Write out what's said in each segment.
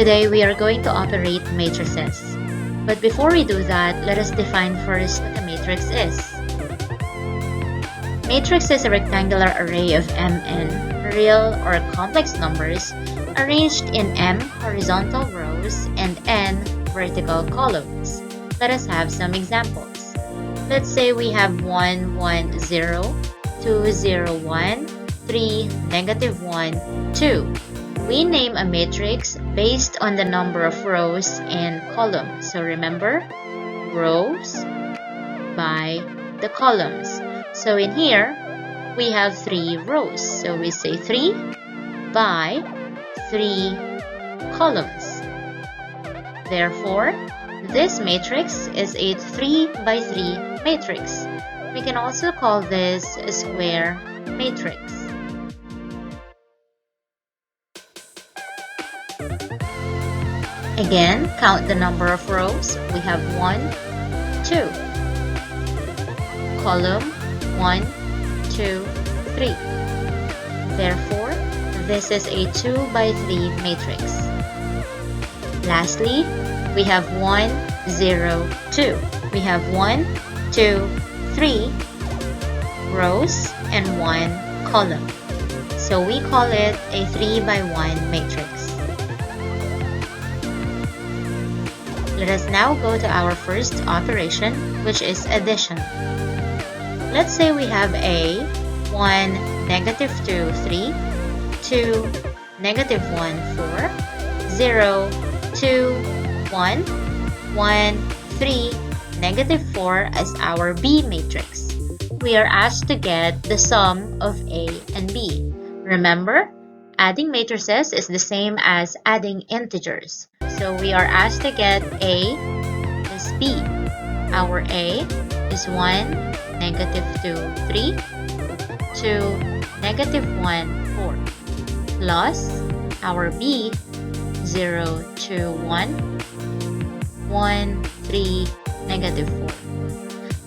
Today we are going to operate matrices. But before we do that, let us define first what a matrix is. Matrix is a rectangular array of mn, real or complex numbers, arranged in m horizontal rows and n vertical columns. Let us have some examples. Let's say we have 1, 1, 0, 2, 0, 1, 3, negative 1, 2. We name a matrix based on the number of rows and columns. So remember, rows by the columns. So in here, we have 3 rows. So we say 3 by 3 columns. Therefore, this matrix is a 3 by 3 matrix. We can also call this a square matrix. Again, count the number of rows. We have 1, 2. Column 1, 2, 3. Therefore, this is a 2 by 3 matrix. Lastly, we have 1, 0, 2. We have 1, 2, 3 rows and 1 column. So we call it a 3 by 1 matrix. Let us now go to our first operation, which is addition. Let's say we have a 1, negative 2, 3, 2, negative 1, 4, 0, 2, 1, 1, 3, negative 4 as our B matrix. We are asked to get the sum of A and B. Remember, adding matrices is the same as adding integers. So we are asked to get A plus B. Our A is 1, negative 2, 3, 2, negative 1, 4, plus our B, 0, 2, 1, 1, 3, negative 4.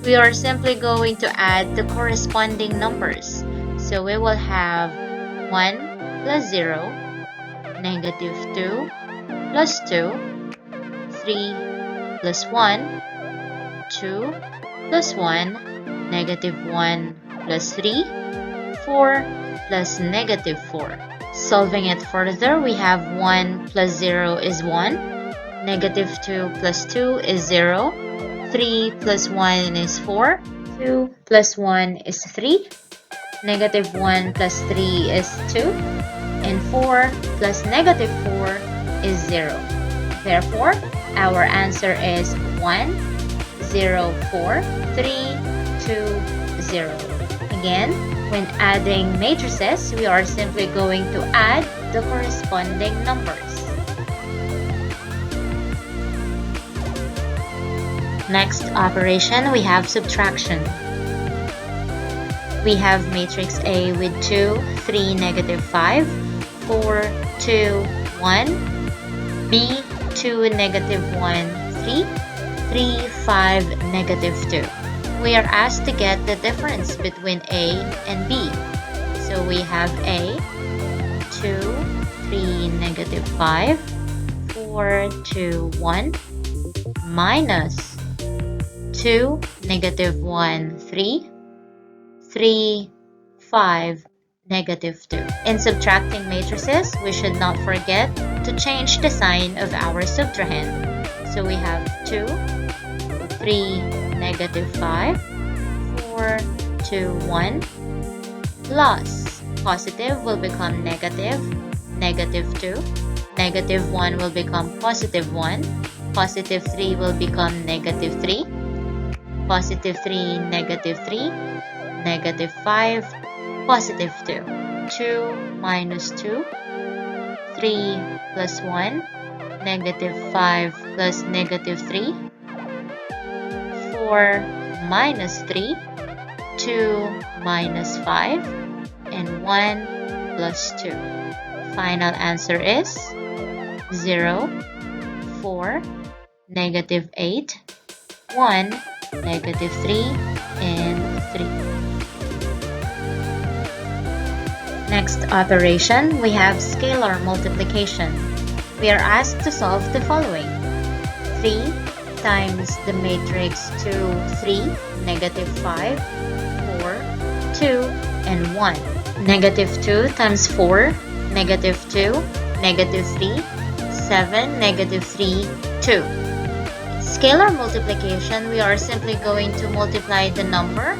We are simply going to add the corresponding numbers. So we will have 1 plus 0, negative 2 plus 2, 3 plus 1, 2 plus 1, negative 1 plus 3, 4 plus negative 4. Solving it further, we have 1 plus 0 is 1, negative 2 plus 2 is 0, 3 plus 1 is 4, 2 plus 1 is 3, negative 1 plus 3 is 2, and 4 plus negative 4 is 0. Therefore, our answer is 1, 0, 4, 3, 2, 0. Again, when adding matrices, we are simply going to add the corresponding numbers. Next operation, we have subtraction. We have matrix A with 2, 3, negative 5, 4, 2, 1, B, 2, negative 1, 3, 3, 5, negative 2. We are asked to get the difference between A and B. So we have A, 2, 3, negative 5, 4, 2, 1, minus 2, negative 1, 3, 3, 5, negative 2. In subtracting matrices, we should not forget to change the sign of our subtrahend. So we have 2, 3, negative 5, 4, 2, 1, plus positive will become negative, negative 2, negative 1 will become positive 1, positive 3 will become negative 3, positive 3, negative 3, negative 5, positive 2. 2 minus 2, 3 plus 1, negative 5 plus negative 3, 4 minus 3, 2 minus 5, and 1 plus 2. Final answer is 0, 4, negative 8, 1, negative 3, and 3. Next operation, we have scalar multiplication. we are asked to solve the following. 3 times the matrix 2, 3, negative 5, 4, 2, and 1. Negative 2 times 4, negative 2, negative 3, 7, negative 3, 2. Scalar multiplication, we are simply going to multiply the number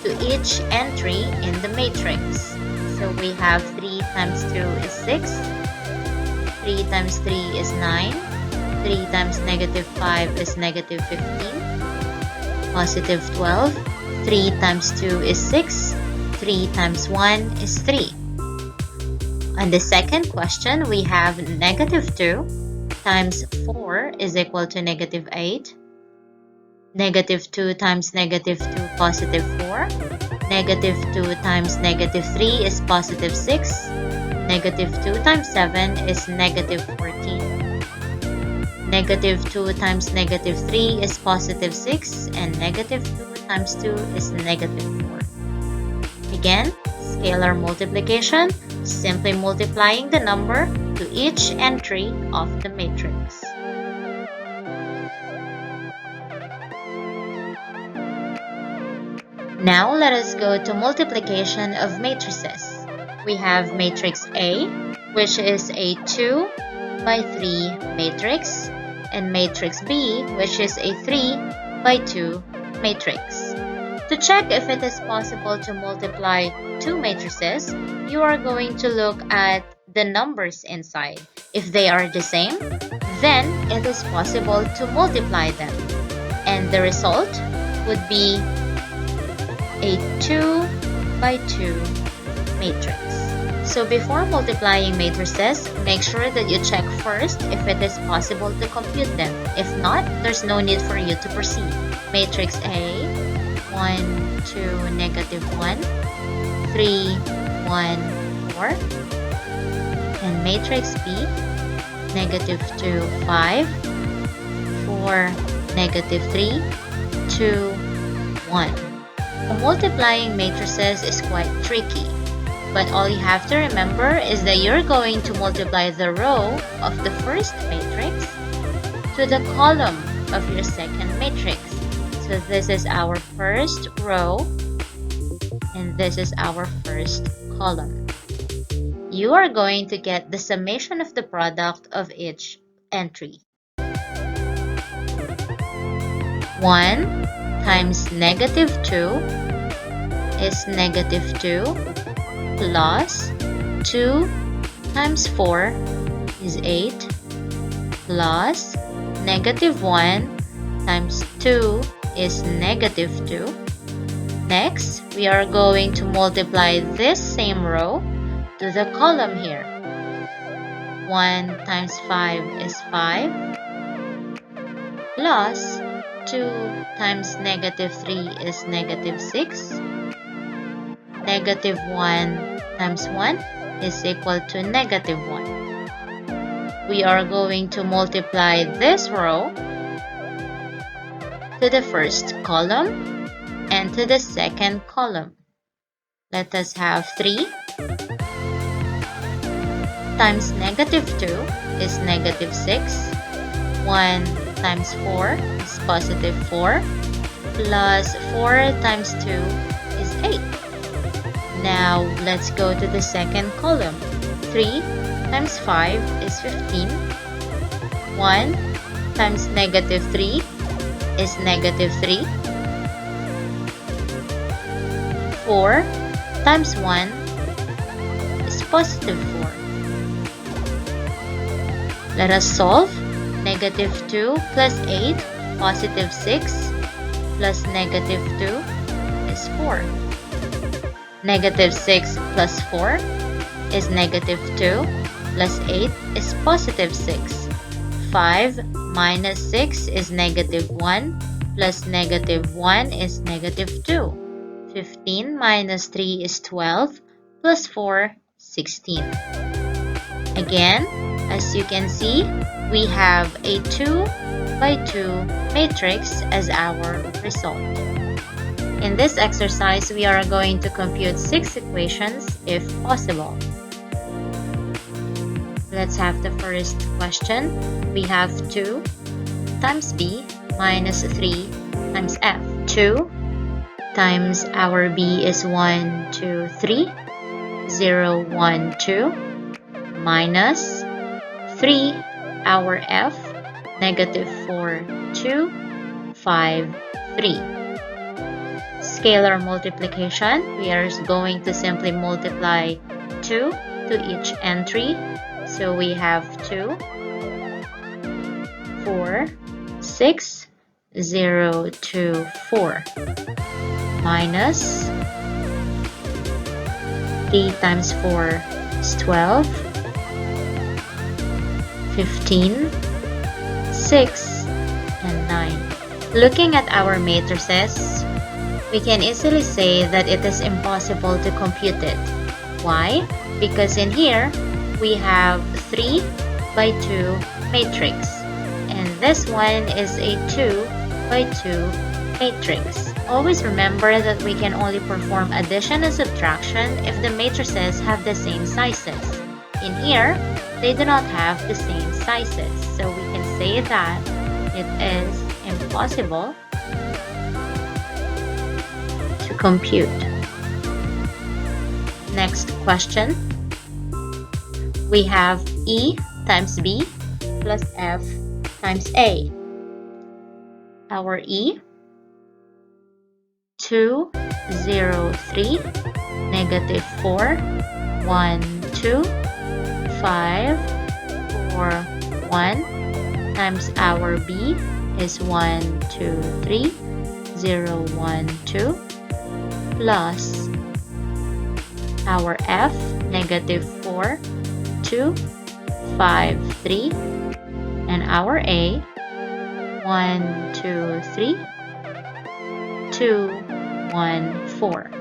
to each entry in the matrix. So we have 3 times 2 is 6, 3 times 3 is 9, 3 times negative 5 is negative 15, positive 12, 3 times 2 is 6, 3 times 1 is 3. On the second question, we have negative 2 times 4 is equal to negative 8, negative 2 times negative 2, positive 4, negative 2 times negative 3 is positive 6, negative 2 times 7 is negative 14, negative 2 times negative 3 is positive 6, and negative 2 times 2 is negative 4. Again, scalar multiplication, simply multiplying the number to each entry of the matrix. Now let us go to multiplication of matrices. We have matrix A, which is a 2 by 3 matrix, and matrix B, which is a 3 by 2 matrix. To check if it is possible to multiply two matrices, you are going to look at the numbers inside. If they are the same, then it is possible to multiply them, and the result would be a 2 by 2 matrix. So before multiplying matrices, make sure that you check first if it is possible to compute them. If not, there's no need for you to proceed. Matrix A, 1, 2, negative 1, 3, 1, 4. And matrix B, negative 2, 5, 4, negative 3, 2, 1. Multiplying matrices is quite tricky, but all you have to remember is that you're going to multiply the row of the first matrix to the column of your second matrix. So this is our first row, and this is our first column. You are going to get the summation of the product of each entry. 1 times negative 2 is negative 2 plus 2 times 4 is 8 plus negative 1 times 2 is negative 2. Next, we are going to multiply this same row to the column here. 1 times 5 is 5 plus 2 times negative 3 is negative 6. Negative 1 times 1 is equal to negative 1. We are going to multiply this row to the first column and to the second column. Let us have 3 times negative 2 is negative 6. 1 times 4 is positive 4 plus 4 times 2 is 8. Now let's go to the second column. 3 times 5 is 15. 1 times negative 3 is negative 3. 4 times 1 is positive 4. Let us solve. Negative 2 plus 8, positive 6, plus negative 2 is 4. Negative 6 plus 4 is negative 2, plus 8 is positive 6. 5 minus 6 is negative 1, plus negative 1 is negative 2. 15 minus 3 is 12, plus 4, 16. Again, as you can see, we have a 2 by 2 matrix as our result. In this exercise, we are going to compute 6 equations if possible. Let's have the first question. We have 2 times b minus 3 times f. 2 times our b is 1, 2, 3, 0, 1, 2, minus 3, our f, negative 4, 2, 5, 3. Scalar multiplication, we are going to simply multiply 2 to each entry. So we have 2, 4, 6, 0, 2, 4, minus 3 times 4 is 12, 15, 6, and 9. Looking at our matrices, we can easily say that it is impossible to compute it. Why? Because in here, we have 3 by 2 matrix. And this one is a 2 by 2 matrix. Always remember that we can only perform addition and subtraction if the matrices have the same sizes. In here, they do not have the same sizes. So we can say that it is impossible to compute. Next question. We have E times B plus F times A. Our E, 2, 0, 3, negative 4, 1, 2, 5, 4, 1, times our B is 1, 2, 3, 0, 1, 2, plus our F, negative 4, 2, 5, 3, and our A, 1, 2, 3, 2, 1, 4.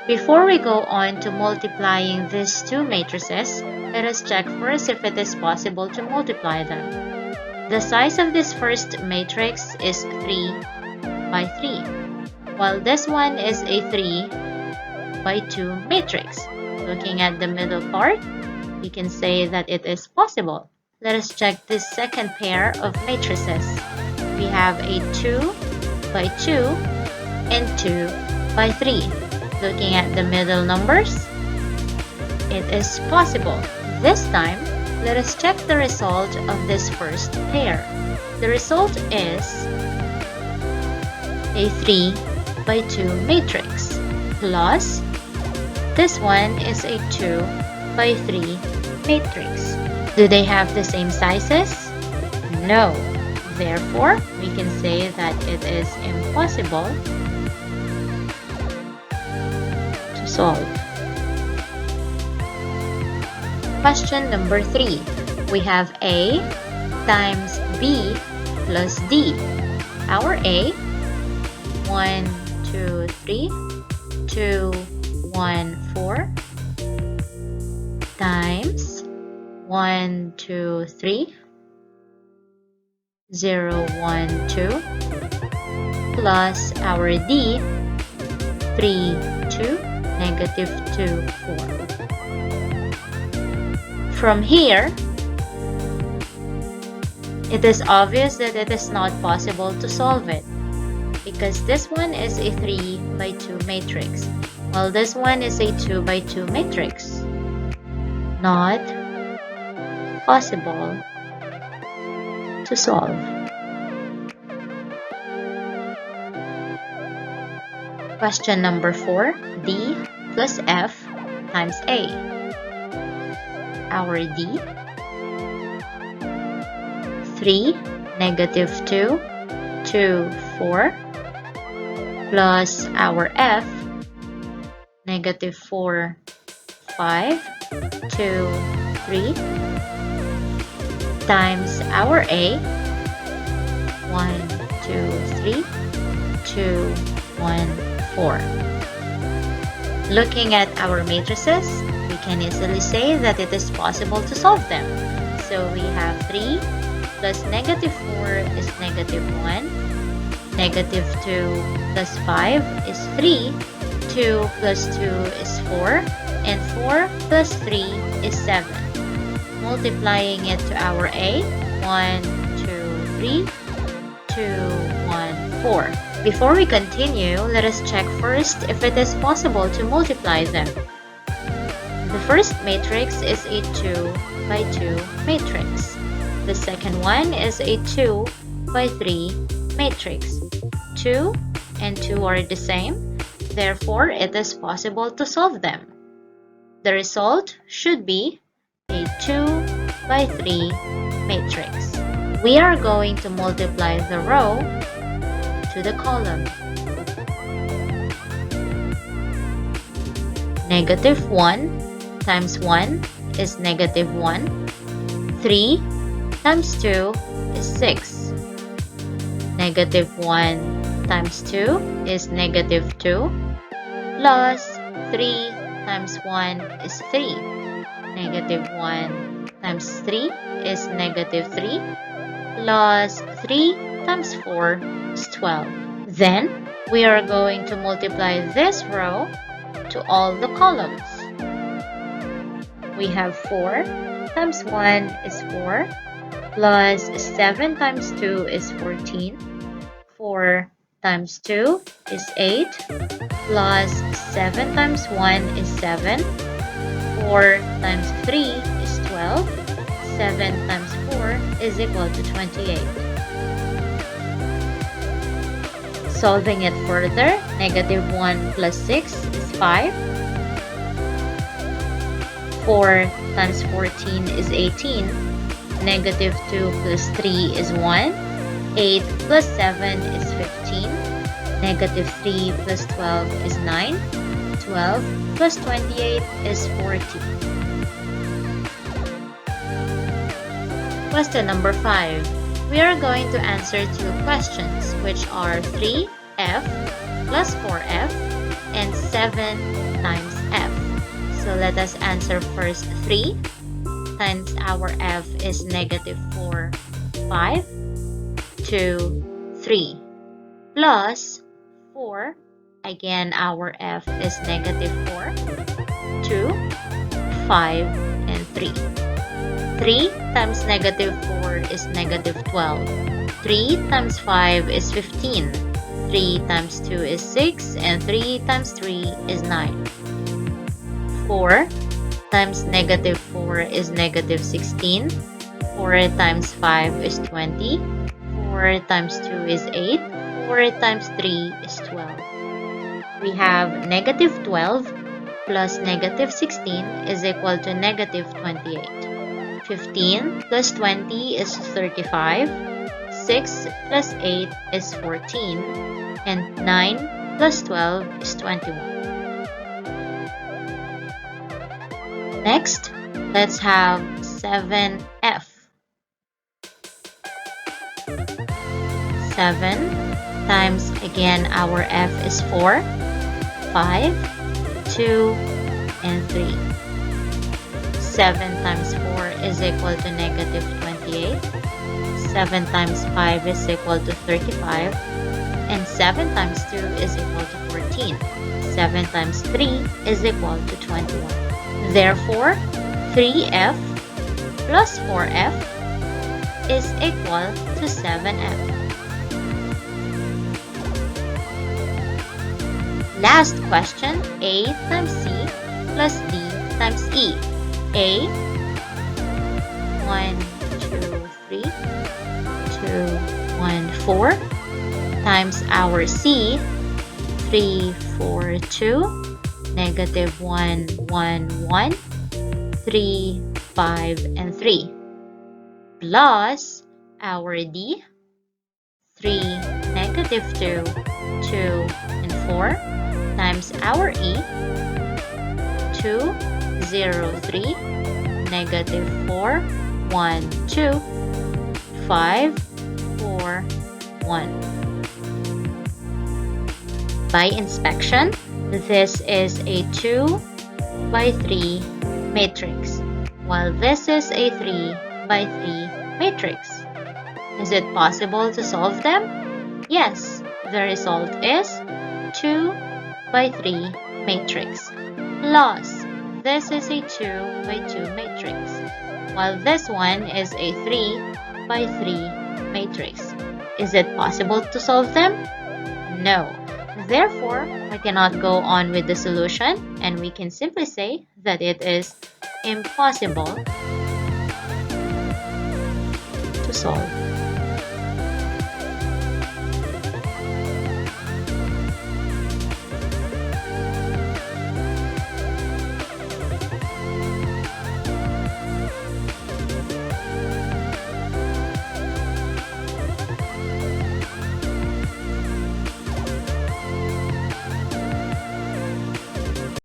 Before we go on to multiplying these two matrices, let us check first if it is possible to multiply them. The size of this first matrix is 3 by 3, while this one is a 3 by 2 matrix. Looking at the middle part, we can say that it is possible. Let us check this second pair of matrices. We have a 2 by 2 and 2 by 3. Looking at the middle numbers, it is possible. This time, let us check the result of this first pair. The result is a 3 by 2 matrix plus this one is a 2 by 3 matrix. Do they have the same sizes? No. Therefore, we can say that it is impossible to solve. Question number 3. We have A times B plus D. Our A, 1, 2, 3, 2, 1, 4, times 1, 2, 3, 0, 1, 2, plus our D, 3, 2, negative 2, 4. From here, it is obvious that it is not possible to solve it because this one is a 3 by 2 matrix, while this one is a 2 by 2 matrix. Not possible to solve. Question number 4. D plus F times A. Our D, 3, negative 2, 2, 4, plus our F, negative 4, 5, 2, 3, times our A, 1, 2, 3, 2, 1, 4. Looking at our matrices, we can easily say that it is possible to solve them. So we have 3 plus negative 4 is negative 1, negative 2 plus 5 is 3, 2 plus 2 is 4, and 4 plus 3 is 7. multiplying it to our A. 1, 2, 3, 2, 1, 4. Before we continue, let us check first if it is possible to multiply them. The first matrix is a 2 by 2 matrix. The second one is a 2 by 3 matrix. 2 and 2 are the same, therefore it is possible to solve them. The result should be a 2 by 3 matrix. We are going to multiply the row to the column. Negative 1 times 1 is negative 1. 3 times 2 is 6. Negative 1 times 2 is negative 2. Plus 3 times 1 is 3. Negative 1 times 3 is negative 3. Plus 3 times 4 is 12. Then, we are going to multiply this row to all the columns. We have 4 times 1 is 4. Plus 7 times 2 is 14. 4 times 2 is 8. Plus 7 times 1 is 7. 4 times 3 is 12. 7 times 4 is equal to 28. Solving it further, negative 1 plus 6 is 5. 4 times 14 is 18. Negative 2 plus 3 is 1. 8 plus 7 is 15. Negative 3 plus 12 is 9. 12 plus 28 is 40. Question number 5. We are going to answer two questions, which are 3f plus 4f and 7 times f. So let us answer first 3 times our f is negative 4, 5, 2, 3, plus 4, again our f is negative 4, 2, 5, and 3. 3 times negative 4 is negative 12. 3 times 5 is 15. 3 times 2 is 6, and 3 times 3 is 9. 4 times negative 4 is negative 16. 4 times 5 is 20. 4 times 2 is 8. 4 times 3 is 12. We have negative 12 plus negative 16 is equal to negative 28. 15 plus 20 is 35. 6 plus 8 is 14. And 9 plus 12 is 21. Next, let's have 7f. 7 times, again, our f is 4, 5, 2, and 3. 7 times 4 is equal to negative 28. 7 times 5 is equal to 35. And 7 times 2 is equal to 14. 7 times 3 is equal to 21. Therefore, 3f plus 4f is equal to 7f. Last question, a times c plus d times e. A, 1, 2, 3, 2, 1, 4, times our c, 3, 4, 2, negative 1, 1, 1, 3, 5, and 3, plus our d, 3, negative 2, 2, and 4, times our e, 2, 0, 3, negative 4, 1, 2, 5, 4, 1. By inspection, this is a 2 by 3 matrix, while this is a 3 by 3 matrix. Is it possible to solve them? Yes, the result is 2 by 3 matrix plus this is a 2 by 2 matrix, while this one is a 3 by 3 matrix. Is it possible to solve them? No. Therefore, we cannot go on with the solution, and we can simply say that it is impossible to solve.